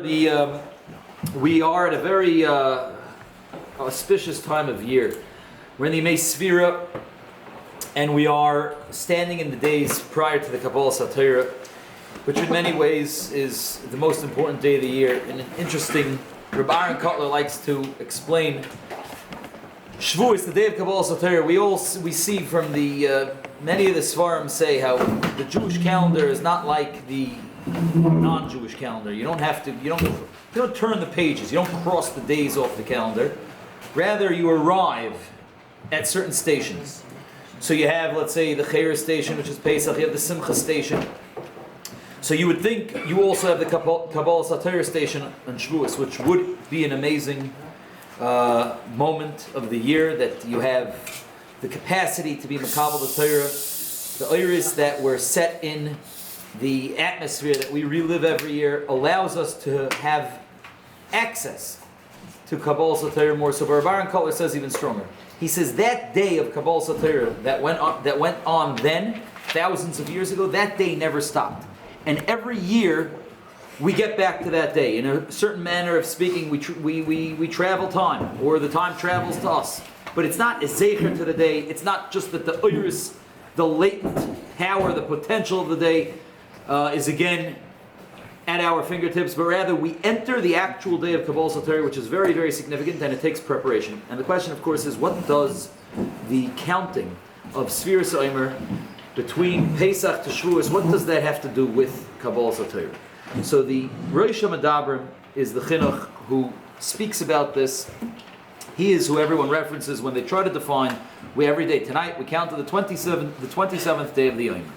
We are at a very auspicious time of year. We're in the Yemei Sfira, and we are standing in the days prior to the Kabbalah Satira, which in many ways is the most important day of the year. And an interesting, Rabbi Kotler likes to explain Shavuos, the day of Kabbalah Satira. We see from the many of the Svarim say how the Jewish calendar is not like the non-Jewish calendar. You don't turn the pages, you don't cross the days off the calendar. Rather, you arrive at certain stations. So you have, let's say, the Chayra station, which is Pesach, you have the Simcha station. So you would think you also have the Kabbalah Satira station on Shavuos, which would be an amazing moment of the year, that you have the capacity to be Makabel the Torah. The iris that were set in the atmosphere that we relive every year allows us to have access to Kabbalah Satira more. So Baron Kotler says even stronger. He says that day of Kabbalah Satira that went on then, thousands of years ago, that day never stopped. And every year we get back to that day. In a certain manner of speaking, we travel time, or the time travels to us. But it's not a zecher to the day. It's not just that the iris, the latent power, the potential of the day is again at our fingertips, but rather we enter the actual day of Kabbalah Satira, which is very, very significant, and it takes preparation. And the question, of course, is what does the counting of Sfiras Omer between Pesach to Shavuos, what does that have to do with Kabbalah Satira? So the Rosh HaMadabrim is the Chinuch who speaks about this. He is who everyone references when they try to define. Every day tonight we count to the 27th day of the Yom.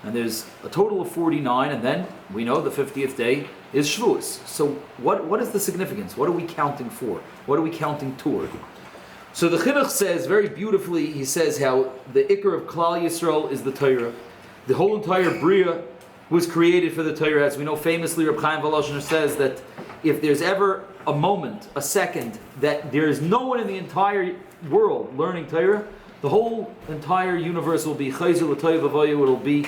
And there's a total of 49, and then we know the 50th day is Shavuos. So what is the significance? What are we counting for? What are we counting toward? So the Chinuch says very beautifully, he says how the Iker of Klal Yisrael is the Torah. The whole entire Bria was created for the Torah. As we know famously, Reb Chaim Volozhiner says that if there's ever a moment, a second, that there is no one in the entire world learning Torah, the whole entire universe will be Chayzul L'Toiv Avoyu, it'll be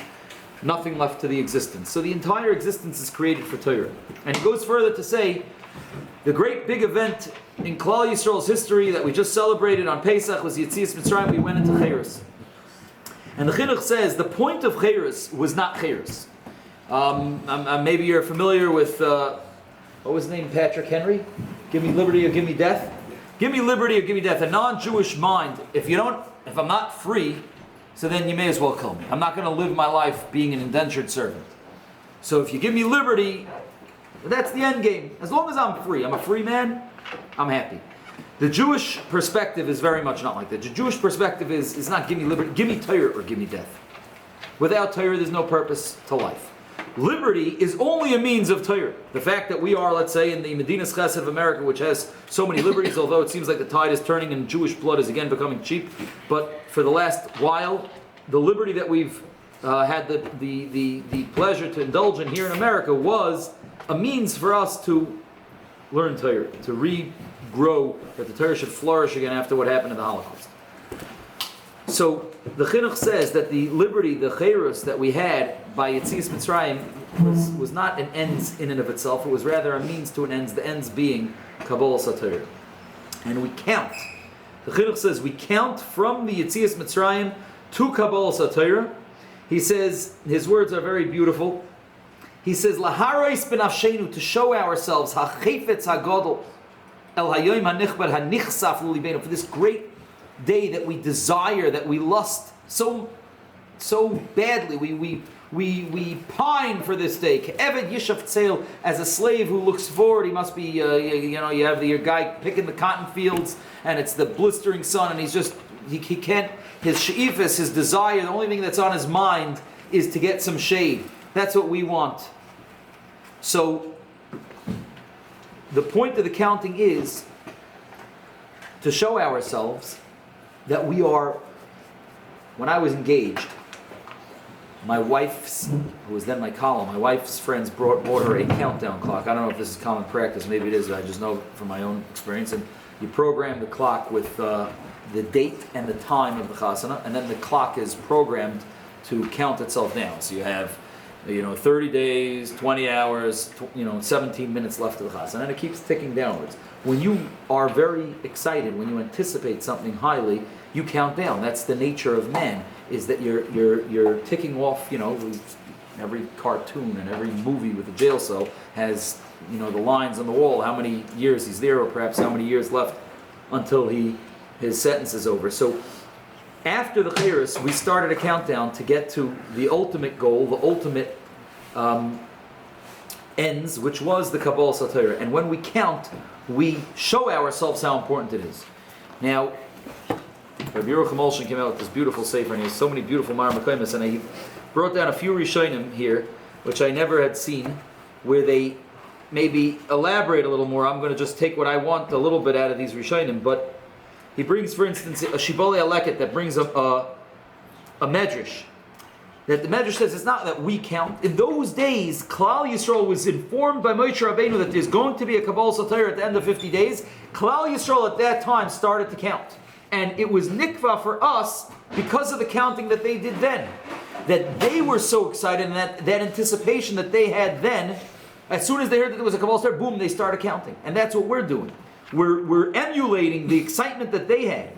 nothing left to the existence. So the entire existence is created for Torah. And he goes further to say, the great big event in Klal Yisrael's history that we just celebrated on Pesach was Yetzias Mitzrayim. We went into Chayros. And the Chinuch says the point of Chayros was not Chayros. Maybe you're familiar with, what was his name, Patrick Henry? Give me liberty or give me death? Give me liberty or give me death. A non-Jewish mind, if I'm not free, so then you may as well kill me. I'm not going to live my life being an indentured servant. So if you give me liberty, that's the end game. As long as I'm free, I'm a free man, I'm happy. The Jewish perspective is very much not like that. The Jewish perspective is not give me liberty, give me Torah or give me death. Without Torah, there's no purpose to life. Liberty is only a means of Torah. The fact that we are, let's say, in the Medinas Chesed of America, which has so many liberties, although it seems like the tide is turning and Jewish blood is again becoming cheap, but for the last while, the liberty that we've had the pleasure to indulge in here in America was a means for us to learn Torah, to regrow, that the Torah should flourish again after what happened in the Holocaust. So the Chinuch says that the liberty, the Chayros that we had by Yetzias Mitzrayim was not an end in and of itself. It was rather a means to an end, the ends being Kabbalah Satira. And we count. The Chinuch says we count from the Yetzias Mitzrayim to Kabbalah Satira. He says, his words are very beautiful. He says, Laharais benafshenu, to show ourselves, hachefetz hagadol, el hayoim hanichbar hanichsaf l'libeinu, for this great day that we desire, that we lust so badly. We pine for this day. Ke'eved yishav tzeil, as a slave who looks forward, he must be, you have your guy picking the cotton fields, and it's the blistering sun, and he can't, his she'ifas, his desire, the only thing that's on his mind is to get some shade. That's what we want. So, the point of the counting is to show ourselves that we are, when I was engaged, my wife's, who was then my column, my wife's friends bought her a countdown clock. I don't know if this is common practice, maybe it is, I just know from my own experience. And you program the clock with the date and the time of the chasana, and then the clock is programmed to count itself down. So you have 30 days, 20 hours, 17 minutes left of the chas, and then it keeps ticking downwards. When you are very excited, when you anticipate something highly, you count down. That's the nature of man, is that you're ticking off. Every cartoon and every movie with a jail cell has the lines on the wall, how many years he's there, or perhaps how many years left until his sentence is over. So after the Chayros, we started a countdown to get to the ultimate goal, the ultimate ends, which was the Kabbalah Satira. And when we count, we show ourselves how important it is. Now, Rabbi Yerucham Olshin came out with this beautiful sefer, and he has so many beautiful Marmakaimas, and he brought down a few Rishonim here, which I never had seen, where they maybe elaborate a little more. I'm going to just take what I want a little bit out of these Rishonim, but he brings, for instance, a Shibbolei Aleket that brings a Medrash. That the Medrash says it's not that we count. In those days, Klal Yisrael was informed by Moshe Rabbeinu that there's going to be a Kabbalah Satira at the end of 50 days. Klal Yisrael at that time started to count. And it was nikva for us because of the counting that they did then. That they were so excited, and that anticipation that they had then, as soon as they heard that there was a Kabbalah Satira, boom, they started counting. And that's what we're doing. We're emulating the excitement that they had.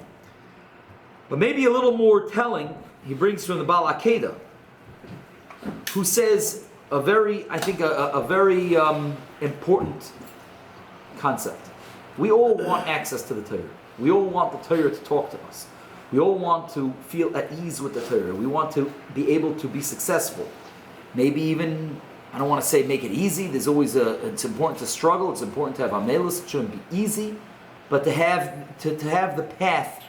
But maybe a little more telling, he brings from the Baal Akeda, who says a very important concept. We all want access to the Torah. We all want the Torah to talk to us. We all want to feel at ease with the Torah. We want to be able to be successful. Maybe even, I don't want to say make it easy. There's always it's important to struggle. It's important to have amelus. It shouldn't be easy, but to have the path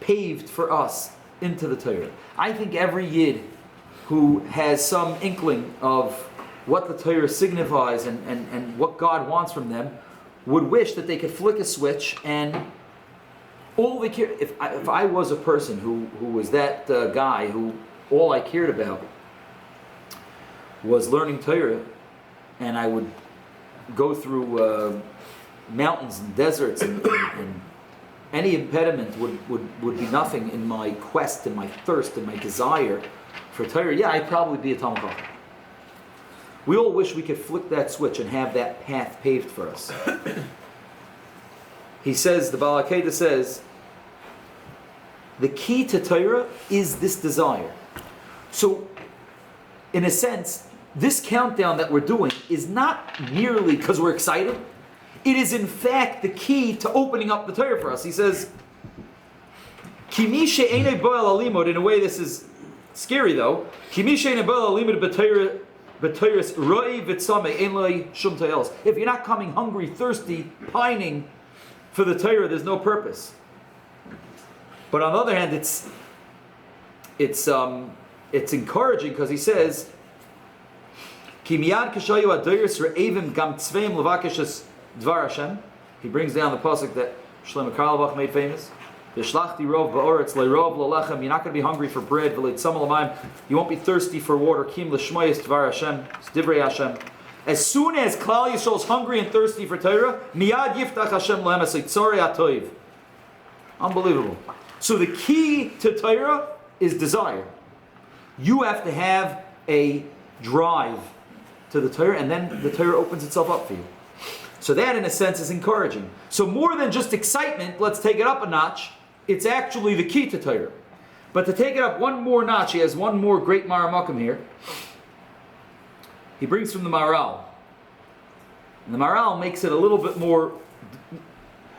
paved for us into the Torah. I think every Yid who has some inkling of what the Torah signifies and what God wants from them would wish that they could flick a switch and all they care. If I was a person who was that guy who all I cared about was learning Torah, and I would go through mountains and deserts and any impediment would be nothing in my quest and my thirst and my desire for Torah, I'd probably be a Talmid Chacham. We all wish we could flick that switch and have that path paved for us. He says, the Baal HaKedah says, the key to Torah is this desire. So, in a sense, this countdown that we're doing is not merely because we're excited. It is in fact the key to opening up the Torah for us. He says, Ki mi she'enei bo'el alimod, in a way this is scary though, Ki mi she'enei bo'el alimod b'Torah's roi v'tzameh ein lo shum ta'elos. If you're not coming hungry, thirsty, pining for the Torah, there's no purpose. But on the other hand, it's encouraging because he says, Ki miyad kashayu adoyers re'evim gam tzveim levakeshes dvar Hashem. He brings down the pasuk that Shlomo Karlebach made famous. V'shlachti rov ba'oretz le'rov l'lechem. You're not going to be hungry for bread. V'leitzam l'mayim. You won't be thirsty for water. Kim l'shmoyes dvar Hashem. It's divrei Hashem. As soon as Klal Yisrael is hungry and thirsty for Torah, miyad yiftach Hashem lehem es tzorei atoiv. Unbelievable. So the key to Torah is desire. You have to have a drive to the Torah, and then the Torah opens itself up for you. So that, in a sense, is encouraging. So more than just excitement, let's take it up a notch, it's actually the key to Torah. But to take it up one more notch, he has one more great Maramakim here. He brings from the Maharal. And the Maharal makes it a little bit more,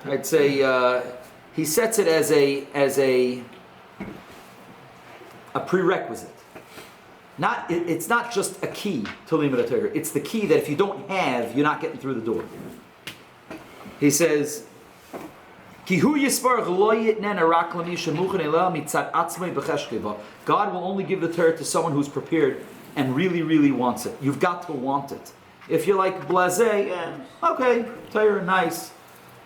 I'd say, he sets it as a prerequisite. It's not just a key to Limud Torah. It's the key that if you don't have, you're not getting through the door. He says, God will only give the Torah to someone who's prepared and really, really wants it. You've got to want it. If you're like blasé, okay, Torah, nice.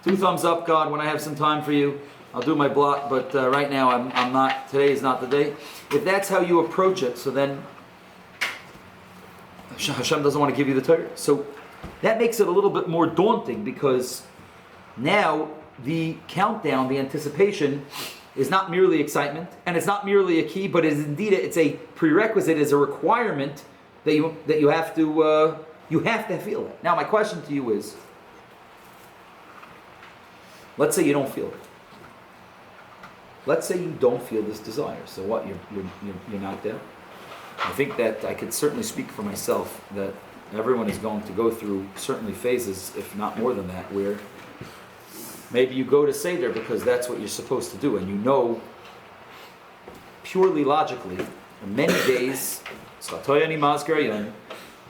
2 thumbs up, God, when I have some time for you. I'll do my blot, but right now I'm not, today is not the day. If that's how you approach it, so then Hashem doesn't want to give you the Torah. So that makes it a little bit more daunting, because now the countdown, the anticipation, is not merely excitement, and it's not merely a key, but it's a prerequisite, is a requirement that you have to feel it. Now, my question to you is, let's say you don't feel it. Let's say you don't feel this desire. So what? You're not there. I think that I could certainly speak for myself that everyone is going to go through certainly phases, if not more than that, where maybe you go to Seder because that's what you're supposed to do, and you know purely logically, in many days,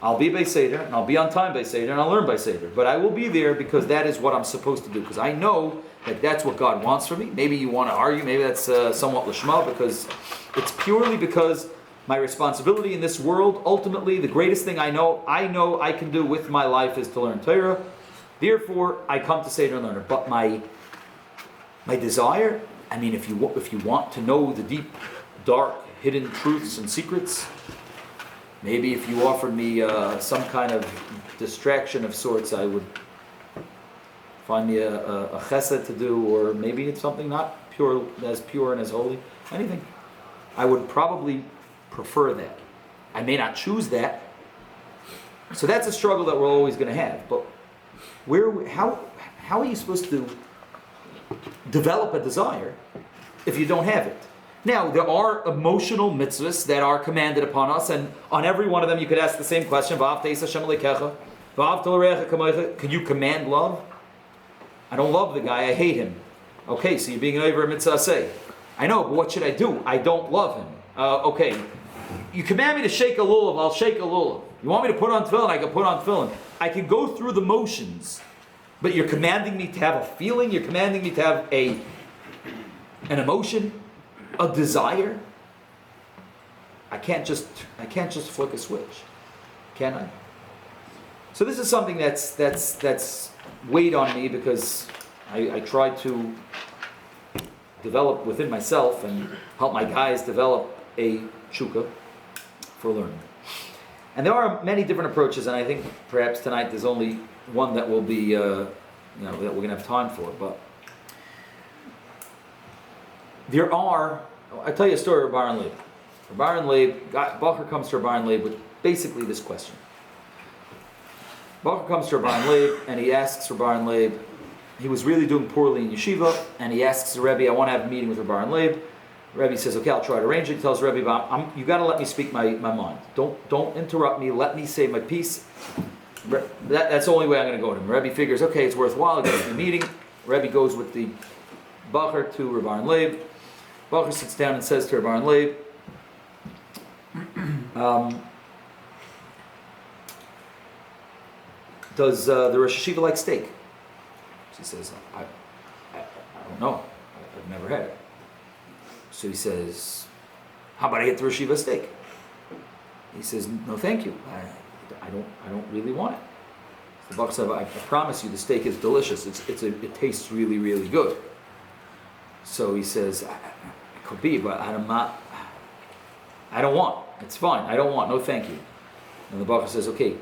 I'll be by Seder, and I'll be on time by Seder, and I'll learn by Seder. But I will be there because that is what I'm supposed to do, because I know that that's what God wants from me. Maybe you want to argue, maybe that's somewhat lishma, because it's purely because my responsibility in this world, ultimately, the greatest thing I know I can do with my life is to learn Torah. Therefore, I come to Seder and learn it. But my desire, I mean, if you want to know the deep, dark, hidden truths and secrets, maybe if you offered me some kind of distraction of sorts, I would find me a chesed to do, or maybe it's something not pure and as holy, anything. I would probably prefer that. I may not choose that. So that's a struggle that we're always going to have. But how are you supposed to develop a desire if you don't have it? Now, there are emotional mitzvahs that are commanded upon us, and on every one of them you could ask the same question, can you command love? I don't love the guy, I hate him. Okay, so you're being over a mitzvah say. I know, but what should I do? I don't love him. Okay, you command me to shake a lulav, I'll shake a lulav. You want me to put on tefillin, I can put on tefillin. I can go through the motions, but you're commanding me to have a feeling, you're commanding me to have an emotion, a desire. I can't just flick a switch, can I? So this is something that's weighed on me, because I try to develop within myself and help my guys develop a tshuka for learning. And there are many different approaches, and I think perhaps tonight there's only one that will be, that we're going to have time for. But there are, I'll tell you a story of Rabbi Leib. Rabbi Leib, Bacher comes to Rabbi Leib with basically this question. Bacher comes to Rabbi Leib and he asks Rabbi Leib, he was really doing poorly in yeshiva, and he asks the Rebbe, I want to have a meeting with Rabbi Leib. Rebbe says, okay, I'll try to arrange it. He tells Rebbe, you got to let me speak my mind. Don't interrupt me. Let me say my piece. That's the only way I'm going to go to him. Rebbe figures, okay, it's worthwhile. He goes to the meeting. Rebbe goes with the Bacher to Rabbi Leib. Bacher sits down and says to Rabbi Leib, does the Rosh Hashiva like steak? She says, I don't know. I've never had it. So he says, how about I get the Rosh Hashiva steak? He says, no, thank you. I don't really want it. The Bacher said, I promise you, the steak is delicious. It tastes really, really good. So he says, it could be, but I don't want. It's fine. I don't want. No, thank you. And the Bacher says, okay,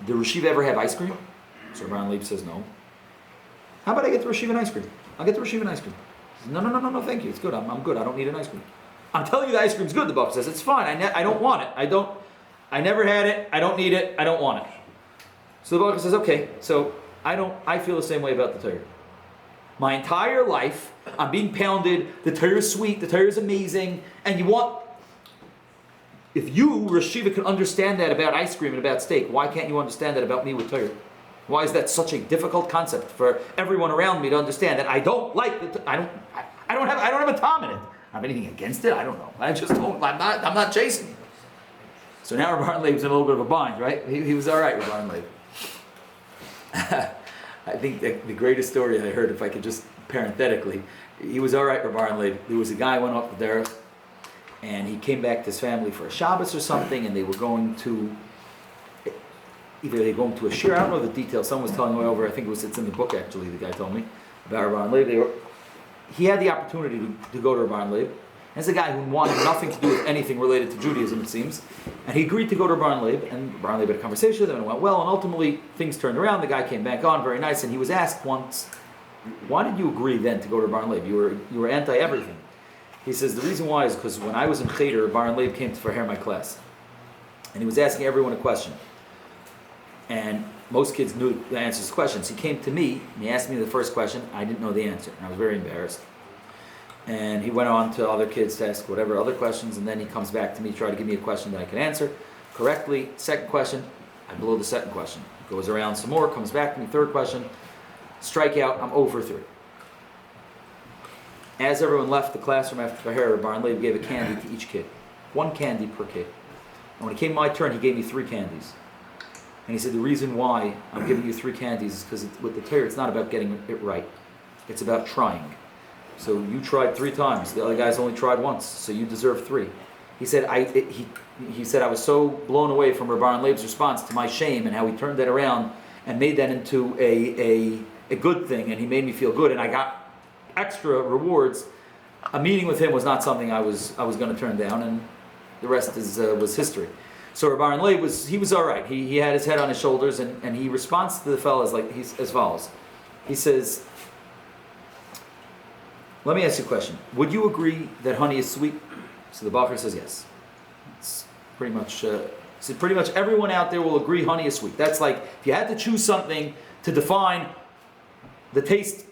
did Rosh Hashiva ever have ice cream? So Rabbi Leib says, no. How about I get the Rosh Hashiva and ice cream? I'll get the Rosh Hashiva and ice cream. He says, no, thank you. It's good. I'm good. I don't need an ice cream. I'm telling you the ice cream's good, the Bacher says. It's fine. I don't want it. I never had it. I don't need it. I don't want it. So the Bacher says, okay, so I feel the same way about the Torah. My entire life, I'm being pounded, the Torah is sweet, the Torah is amazing, and if you, Rosh Hashiva, can understand that about ice cream and about steak, why can't you understand that about me with Torah? Why is that such a difficult concept for everyone around me to understand that I don't like I don't have a tom in it. I have anything against it? I don't know. I just don't. I'm not chasing it. So now Rabbi Leib's in a little bit of a bind, right? He was all right, Rabbi Leib. I think the greatest story I heard, if I could just parenthetically, he was all right, Rabbi Leib. There was a guy who went up the derech, and he came back to his family for a Shabbos or something, and they were going to, either they were going to a shir, I don't know the details, someone was telling me over, I think it's in the book actually, the guy told me, about Rabbi Leib. He had the opportunity to go to Rabbi Leib. As a guy who wanted nothing to do with anything related to Judaism, it seems, and he agreed to go to Rabbi Leib, and Rabbi Leib had a conversation with him, and it went well, and ultimately things turned around, the guy came back on, very nice, and he was asked once, why did you agree then to go to Rabbi Leib? You were anti-everything. He says, the reason why is because when I was in Cheder, Rabbi Leib came for hair my class. And he was asking everyone a question. And most kids knew the answers to questions. He came to me, and he asked me the first question. I didn't know the answer, and I was very embarrassed. And he went on to other kids to ask whatever other questions, and then he comes back to me, try to give me a question that I could answer correctly. Second question, I blew the second question. Goes around some more, comes back to me, third question, strike out, I'm 0 for 3. As everyone left the classroom after the hair, Rabbi Leib gave a candy to each kid. 1 candy per kid. And when it came my turn, he gave me 3 candies. And he said, the reason why I'm giving you 3 candies is because with the Torah, it's not about getting it right. It's about trying. So you tried 3 times. The other guys only tried once, so you deserve 3. He said, he said, I was so blown away from Rabbi Leib's response to my shame and how he turned that around and made that into a good thing, and he made me feel good, and I got extra rewards. A meeting with him was not something I was going to turn down, and the rest was history. So Rabbi Leib was all right. He had his head on his shoulders, and he responds to the fellas as follows. He says, let me ask you a question. Would you agree that honey is sweet? So the Bacher says yes. It's pretty much, so pretty much everyone out there will agree honey is sweet. That's like, if you had to choose something to define the taste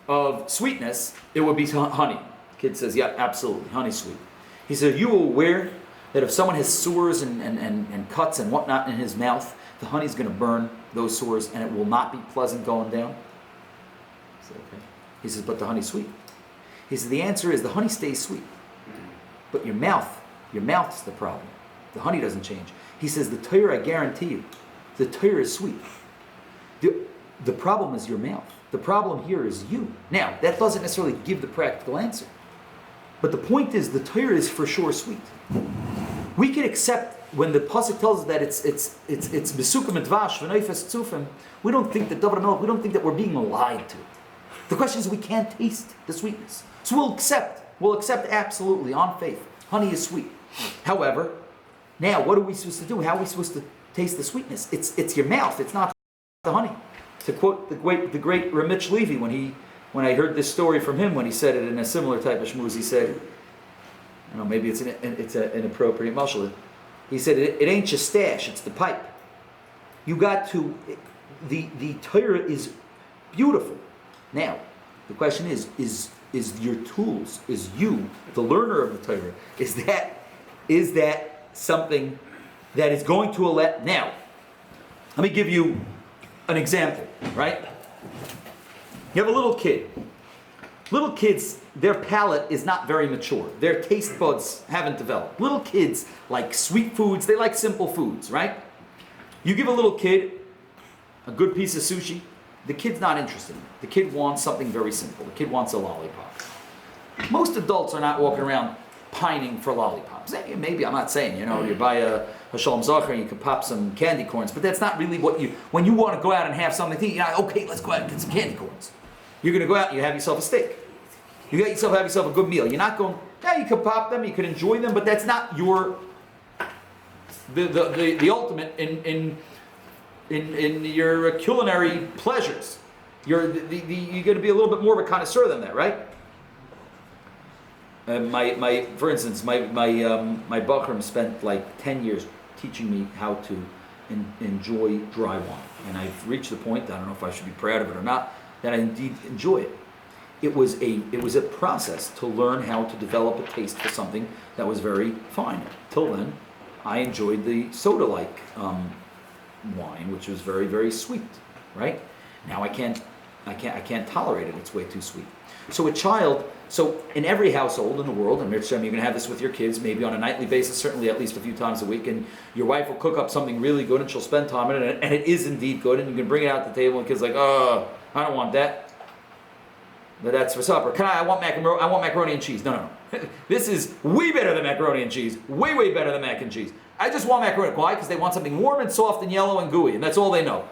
of sweetness, it would be honey. The kid says, yeah, absolutely, honey's sweet. He said, are you aware that if someone has sores and cuts and whatnot in his mouth, the honey's going to burn those sores and it will not be pleasant going down? I said, okay. He says, but the honey's sweet. He said, the answer is the honey stays sweet. But your mouth is the problem. The honey doesn't change. He says, the Torah, I guarantee you, the Torah is sweet. The problem is your mouth. The problem here is you. Now, that doesn't necessarily give the practical answer. But the point is, the Torah is for sure sweet. We can accept when the pasuk tells us that it's besukim and dvash v'noifes tzufim. We don't think that David HaMelech, we don't think that we're being lied to. The question is, we can't taste the sweetness. So we'll accept absolutely on faith. Honey is sweet. However, now what are we supposed to do? How are we supposed to taste the sweetness? It's your mouth. It's not the honey. To quote the great Ramich Levy, when I heard this story from him, when he said it in a similar type of shmooze, he said, I don't know, maybe it's an inappropriate mashal. He said, it ain't your stash, it's the pipe. You got to, the Torah is beautiful. Now, the question is your tools, is you, the learner of the Torah, is that something that is going to let, now, let me give you an example, right? You have a little kid. Little kids, their palate is not very mature. Their taste buds haven't developed. Little kids like sweet foods, they like simple foods, right? You give a little kid a good piece of sushi, the kid's not interested. The kid wants something very simple. The kid wants a lollipop. Most adults are not walking around pining for lollipops. Maybe, I'm not saying, you buy a Shalom Zacher and you can pop some candy corns, but that's not really when you want to go out and have something to eat, okay, let's go out and get some candy corns. You're going to go out and you have yourself a steak. You have yourself a good meal. You're not going, you can pop them, you can enjoy them, but that's not the ultimate in your culinary pleasures. You're going to be a little bit more of a connoisseur than that, right? For instance, my Bachram spent like 10 years teaching me how to enjoy dry wine, and I've reached the point, I don't know if I should be proud of it or not, that I indeed enjoy it. It was a process to learn how to develop a taste for something that was very fine. Till then, I enjoyed the soda-like wine, which was very, very sweet. Right? Now I can't tolerate it. It's way too sweet. So in every household in the world, and you're going to have this with your kids, maybe on a nightly basis, certainly at least a few times a week, and your wife will cook up something really good, and she'll spend time on it, and it is indeed good, and you can bring it out to the table, and the kid's like, oh, I don't want that. But that's for supper. I want macaroni and cheese. No. This is way better than macaroni and cheese. Way, way better than mac and cheese. I just want macaroni. Why? Because they want something warm and soft and yellow and gooey, and that's all they know.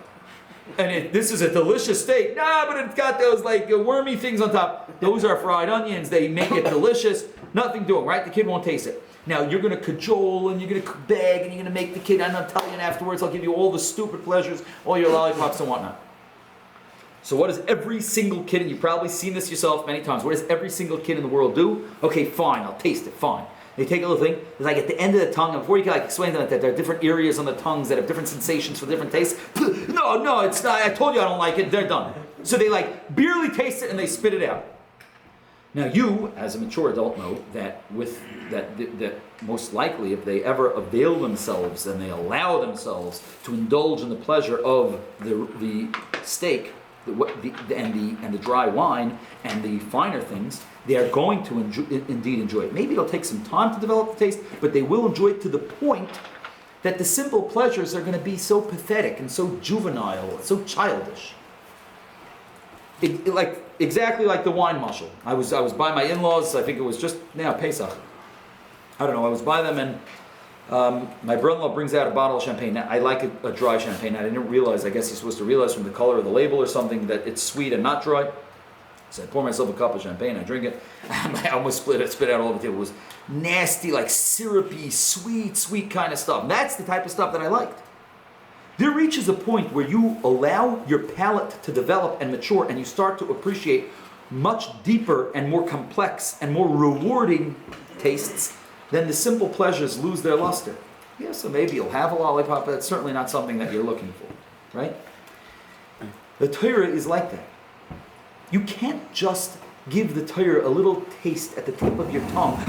And this is a delicious steak. But it's got those wormy things on top. Those are fried onions. They make it delicious. Nothing doing, right? The kid won't taste it. Now, you're going to cajole, and you're going to beg, and you're going to make the kid, and I'll tell you afterwards, I'll give you all the stupid pleasures, all your lollipops and whatnot. So what does every single kid, and you've probably seen this yourself many times, what does every single kid in the world do? Okay, fine, I'll taste it, fine. They take a little thing, it's like at the end of the tongue, and before you can like explain to them that there are different areas on the tongues that have different sensations for different tastes. No, it's not, I told you I don't like it, they're done. So they like barely taste it and they spit it out. Now you, as a mature adult, know that that most likely, if they ever avail themselves and they allow themselves to indulge in the pleasure of the steak, and the dry wine and the finer things, they are going to indeed enjoy it. Maybe it'll take some time to develop the taste, but they will enjoy it to the point that the simple pleasures are going to be so pathetic and so juvenile, so childish. Exactly like the wine mashal. I was by my in-laws. I think it was just now Pesach. I don't know. I was by them, and my brother-in-law brings out a bottle of champagne. Now, I like a dry champagne. I didn't realize. I guess you're supposed to realize from the color of the label or something that it's sweet and not dry. So I pour myself a cup of champagne. I drink it. I almost spit out all over the table. It was nasty, like syrupy, sweet kind of stuff. That's the type of stuff that I liked. There reaches a point where you allow your palate to develop and mature, and you start to appreciate much deeper and more complex and more rewarding tastes. Then the simple pleasures lose their luster. Yeah, so maybe you'll have a lollipop, but that's certainly not something that you're looking for, right? The Torah is like that. You can't just give the Torah a little taste at the tip of your tongue.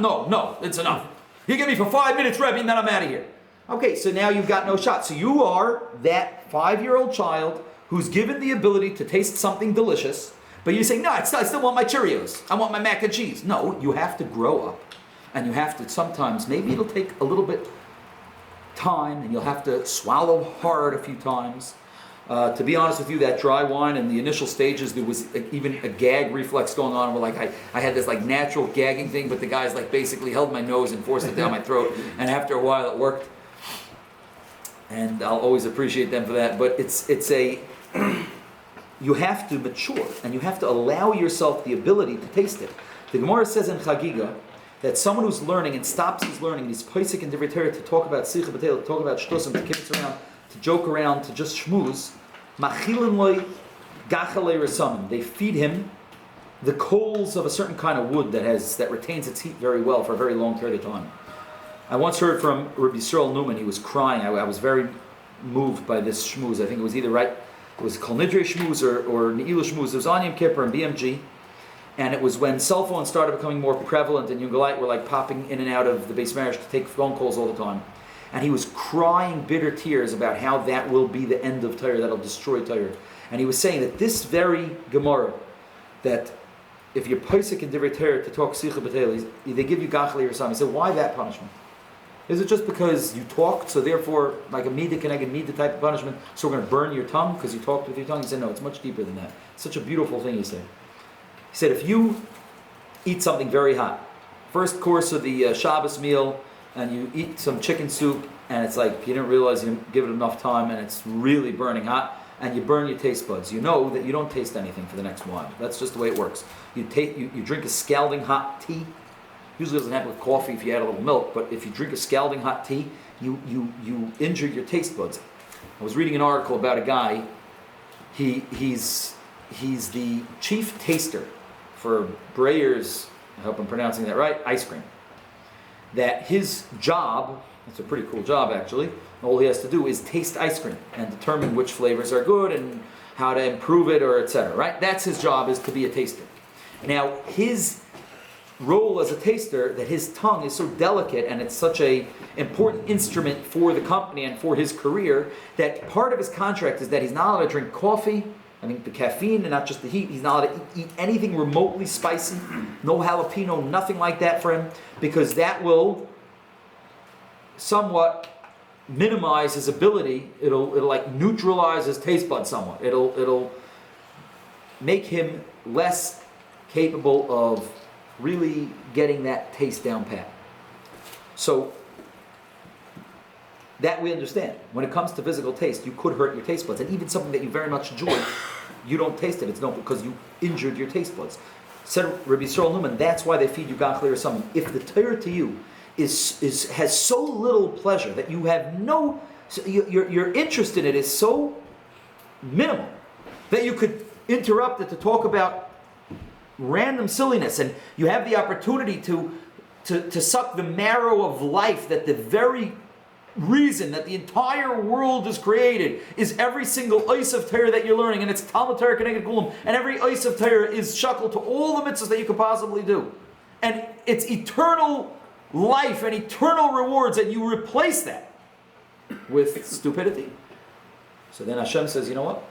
No, it's enough. You give me for 5 minutes, Rabbi, and then I'm out of here. Okay, so now you've got no shot. So you are that 5-year-old child who's given the ability to taste something delicious, but you say, no, I still want my Cheerios. I want my mac and cheese. No, you have to grow up. And you have to sometimes, maybe it'll take a little bit time, and you'll have to swallow hard a few times. To be honest with you, that dry wine in the initial stages, there was even a gag reflex going on where like I had this like natural gagging thing, but the guys like basically held my nose and forced it down my throat, and after a while it worked. And I'll always appreciate them for that. But you have to mature, and you have to allow yourself the ability to taste it. The Gemara says in Chagiga that someone who's learning and stops his learning, and he's poisik and divrei Torah to talk about sicha b'teil, to talk about shtusim, to kibitz around, to joke around, to just schmooze, machilin loy gachalei resamim. They feed him the coals of a certain kind of wood that retains its heat very well for a very long period of time. I once heard from Rabbi Yisrael Newman. He was crying. I was very moved by this shmooze. I think it was either it was Kol Nidre shmooze or Ne'ilah shmooze. It was on Yom Kippur and BMG. And it was when cell phones started becoming more prevalent, and Yungalite were like popping in and out of the base marriage to take phone calls all the time. And he was crying bitter tears about how that will be the end of Torah, that'll destroy Torah. And he was saying that this very Gemara, that if you're posik in divrei Torah to talk sicha b'teil, they give you gachalei or something. He said, why that punishment? Is it just because you talked, so therefore, like a mida keneged mida type of punishment, so we're going to burn your tongue because you talked with your tongue? He said, no, it's much deeper than that. It's such a beautiful thing, he said. He said, if you eat something very hot, first course of the Shabbos meal, and you eat some chicken soup, and it's like you didn't realize you didn't give it enough time, and it's really burning hot, and you burn your taste buds. You know that you don't taste anything for the next while. That's just the way it works. You drink a scalding hot tea. Usually it doesn't happen with coffee if you add a little milk, but if you drink a scalding hot tea, you injure your taste buds. I was reading an article about a guy. He's the chief taster for Breyer's, I hope I'm pronouncing that right, ice cream. That his job, it's a pretty cool job actually, all he has to do is taste ice cream and determine which flavors are good and how to improve it or etc. Right? That's his job, is to be a taster. Now his role as a taster, that his tongue is so delicate and it's such a important instrument for the company and for his career, that part of his contract is that he's not allowed to drink coffee, I mean the caffeine and not just the heat. He's not allowed to eat anything remotely spicy, no jalapeno, nothing like that for him, because that will somewhat minimize his ability. It'll like neutralize his taste buds somewhat. It'll make him less capable of really getting that taste down pat. So that we understand. When it comes to physical taste, you could hurt your taste buds, and even something that you very much enjoy, you don't taste it. It's not because you injured your taste buds. Said Rabbi Yisrael Newman, that's why they feed you gachalei or something. If the Torah to you has so little pleasure that you have your interest in it is so minimal that you could interrupt it to talk about random silliness, and you have the opportunity to to suck the marrow of life, that the very reason that the entire world is created is every single ice of Torah that you're learning, and it's Talmud Torah Keneged Kulam, and every ice of Torah is shackled to all the mitzvahs that you could possibly do. And it's eternal life and eternal rewards, and you replace that with stupidity. So then Hashem says, you know what?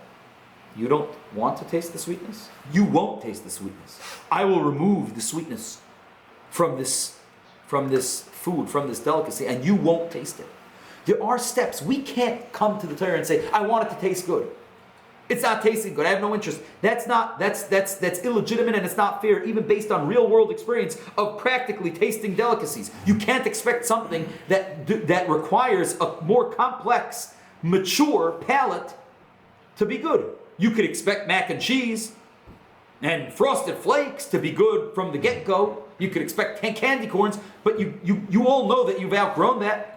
You don't want to taste the sweetness? You won't taste the sweetness. I will remove the sweetness from this food, from this delicacy, and you won't taste it. There are steps. We can't come to the Torah and say, I want it to taste good. It's not tasting good. I have no interest. That's illegitimate, and it's not fair, even based on real world experience of practically tasting delicacies. You can't expect something that requires a more complex, mature palate to be good. You could expect mac and cheese and frosted flakes to be good from the get-go. You could expect candy corns, but you all know that you've outgrown that.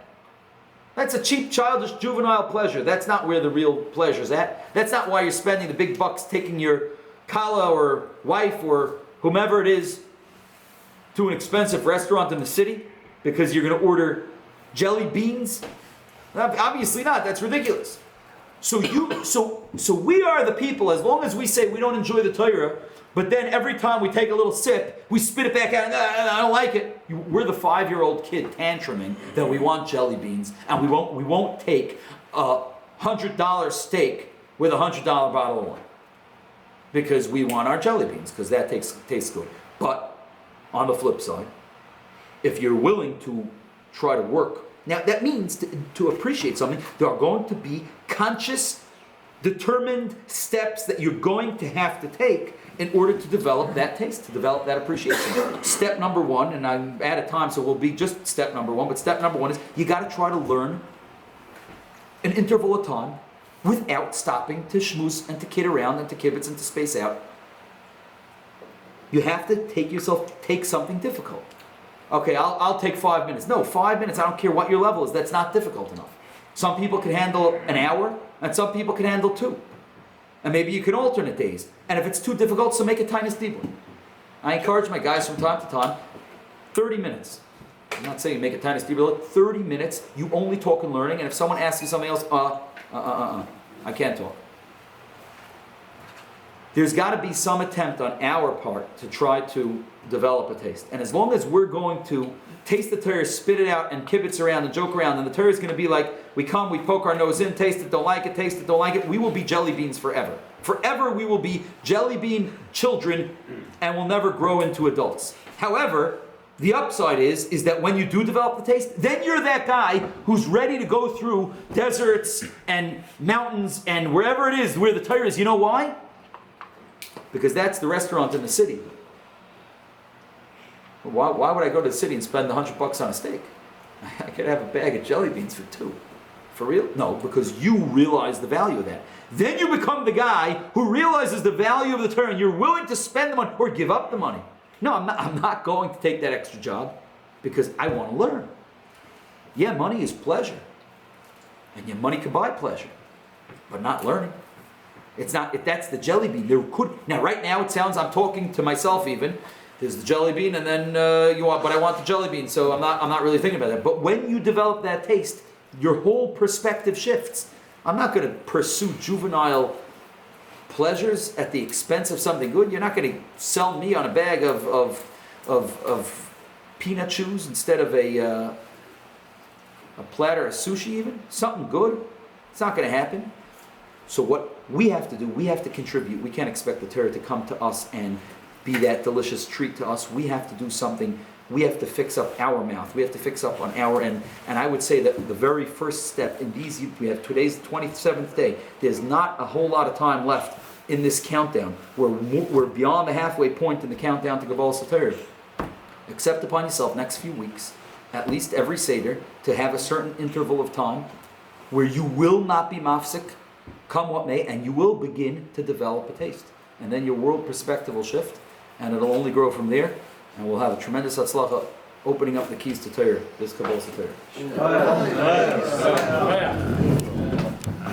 That's a cheap, childish, juvenile pleasure. That's not where the real pleasure's at. That's not why you're spending the big bucks taking your kala or wife or whomever it is to an expensive restaurant in the city because you're going to order jelly beans. Obviously not. That's ridiculous. So we are the people, as long as we say we don't enjoy the Torah, but then every time we take a little sip, we spit it back out, and I don't like it. We're the 5-year-old kid tantruming that we want jelly beans, and we won't take a $100 steak with a $100 bottle of wine. Because we want our jelly beans, because that tastes good. But on the flip side, if you're willing to try to work, now that means to appreciate something, there are going to be conscious, determined steps that you're going to have to take in order to develop that taste, to develop that appreciation. Step number one, and I'm out of time, so we'll be just step number one, but step number one is you got to try to learn an interval of time without stopping to schmooze and to kid around and to kibitz and to space out. You have to take something difficult. Okay, I'll take 5 minutes. No, 5 minutes, I don't care what your level is, that's not difficult enough. Some people can handle an hour, and some people can handle 2. And maybe you can alternate days. And if it's too difficult, so make a tiny stibur. I encourage my guys from time to time, 30 minutes. I'm not saying make a tiny stibur, 30 minutes, you only talk and learning, and if someone asks you something else, I can't talk. There's got to be some attempt on our part to try to develop a taste. And as long as we're going to taste the Torah, spit it out, and kibitz around and joke around, and the Torah is going to be like, we come, we poke our nose in, taste it, don't like it, taste it, don't like it, we will be jelly beans forever. Forever we will be jelly bean children, and will never grow into adults. However, the upside is that when you do develop the taste, then you're that guy who's ready to go through deserts and mountains and wherever it is where the Torah is. You know why? Because that's the restaurant in the city. Why would I go to the city and spend $100 on a steak? I could have a bag of jelly beans for 2. For real? No, because you realize the value of that. Then you become the guy who realizes the value of the Torah, and you're willing to spend the money or give up the money. No, I'm not going to take that extra job because I want to learn. Yeah, money is pleasure. And your money can buy pleasure, but not learning. It's not, if that's the jelly bean, now right now it sounds, I'm talking to myself even, there's the jelly bean and then but I want the jelly bean, so I'm not really thinking about that. But when you develop that taste, your whole perspective shifts. I'm not going to pursue juvenile pleasures at the expense of something good. You're not going to sell me on a bag of peanut chews instead of a platter of sushi even. Something good. It's not going to happen. So what we have to do, we have to contribute. We can't expect the Torah to come to us and be that delicious treat to us. We have to do something. We have to fix up our mouth. We have to fix up on our end. And I would say that the very first step in these, we have today's the 27th day. There's not a whole lot of time left in this countdown. We're beyond the halfway point in the countdown to Kabbalah Torah. Accept upon yourself next few weeks, at least every Seder, to have a certain interval of time where you will not be mafsik, come what may, and you will begin to develop a taste. And then your world perspective will shift, and it'll only grow from there, and we'll have a tremendous hatzlacha opening up the keys to Torah, this Kabbalah Torah.